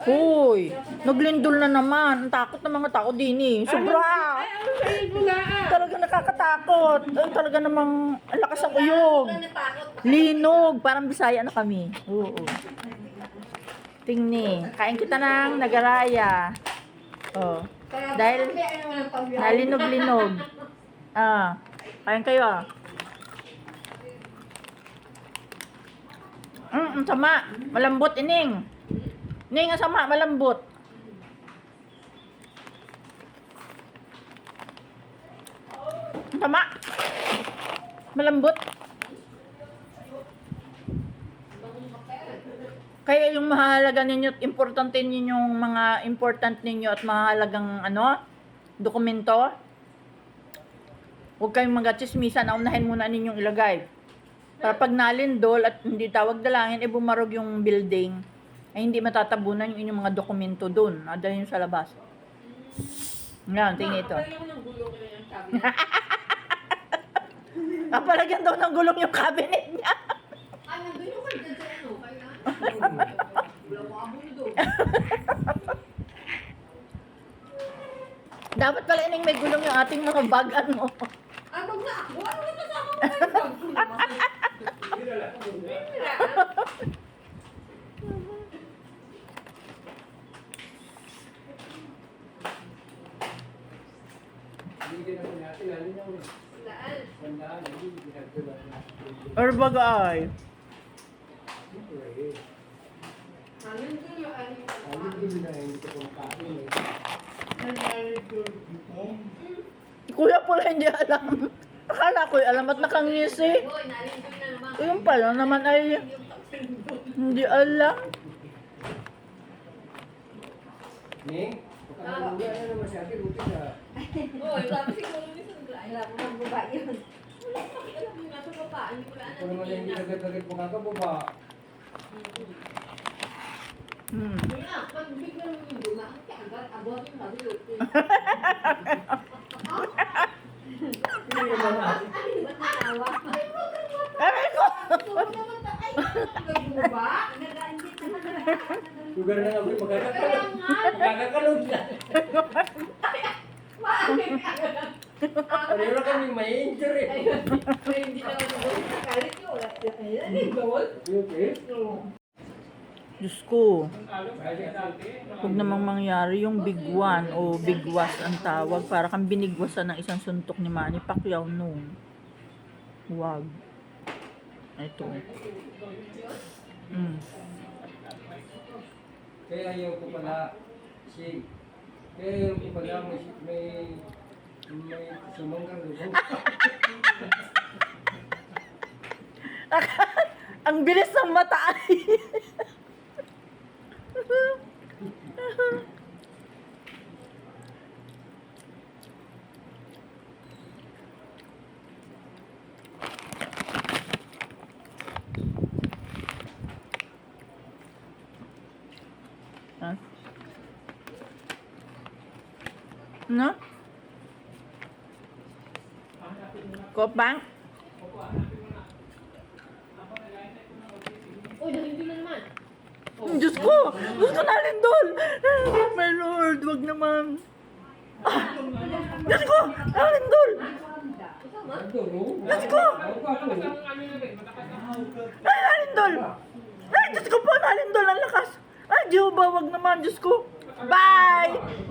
Hoy, naglindol na naman. Ang takot ng mga tao din eh. Sobra. Talaga nakakatakot. Ay, talaga namang ang lakas ang uyog. Linog. Parang Bisaya na kami. Oo. Tingni. Kain kita ng nagaraya. Oh. Dahil nalinog-linog. Ah. Kain kayo ah. Ang sama. Malambot ining. Ning, ang sama. Malambot. Ang sama. Malambot. Kaya yung mahalaga ninyo at importante ninyong mga important ninyo at mahalagang dokumento, huwag kayong mag-chismisan, naunahin muna ninyong ilagay. Para pag nalindol at hindi tawag dalangin, bumarog yung building, ay hindi matatabunan yung inyong mga dokumento doon. Adalhin sa labas. Ngayon, tingin ito. Kapalagyan daw ng gulong yung cabinet niya. Ay, nandun yung kaya sa ano, kaya wala mo amo nito. Dapat pala ining may gulong yung ating mga bag, ano. Ay, wag na ako. Ano na kasama mo kayo? Or bagay. Nandun yung ano Kuya pala hindi alam. Akala ko alam at nakangisi. Hoy, nalindol na naman. Yung pala naman ay hindi alam. Ning, pagkakaluga na naman si Ate Ruti na. Hoy, tapos siguro ni Sandra. Ay, wala ko ng babae yun. Wala ko alam yung nasa baba. Hindi ko Kung naman yung hindi agad-agad po kakababa. Kaya, pag bigla mo yung duma, kaya agad, abot yung magulo. Hindi naman na. Ay, ba't natawa? Ay, wag ka Aray ko! Ay, ay, bumaba? Lugar na nga po, Kaya nga. magkakakalog na. Bakit? Ano na kami may injury. Ayun. Ay, hindi na ako nagkalit yun. Ayun, ay, gawal. Okay. Diyos ko, huwag namang mangyari yung bigwan o bigwas ang tawag. Para kang binigwasan ng isang suntok ni Manny Pacquiao noon. Huwag. Ito. Kaya yung ko pala, kaya yung ko pala may sumanggang lubog. Ang bilis ng mata ay. No? Kopang? Uy, hindi na naman. Diyos ko! Gusto na lindol! My Lord, wag naman. Diyos ko! Nalindol! Kasama? Diyos ko! Ay, nalindol! Ay, Diyos ko po, nalindol ang lakas! Ay, Jehovah, wag naman, Diyos ko! Bye!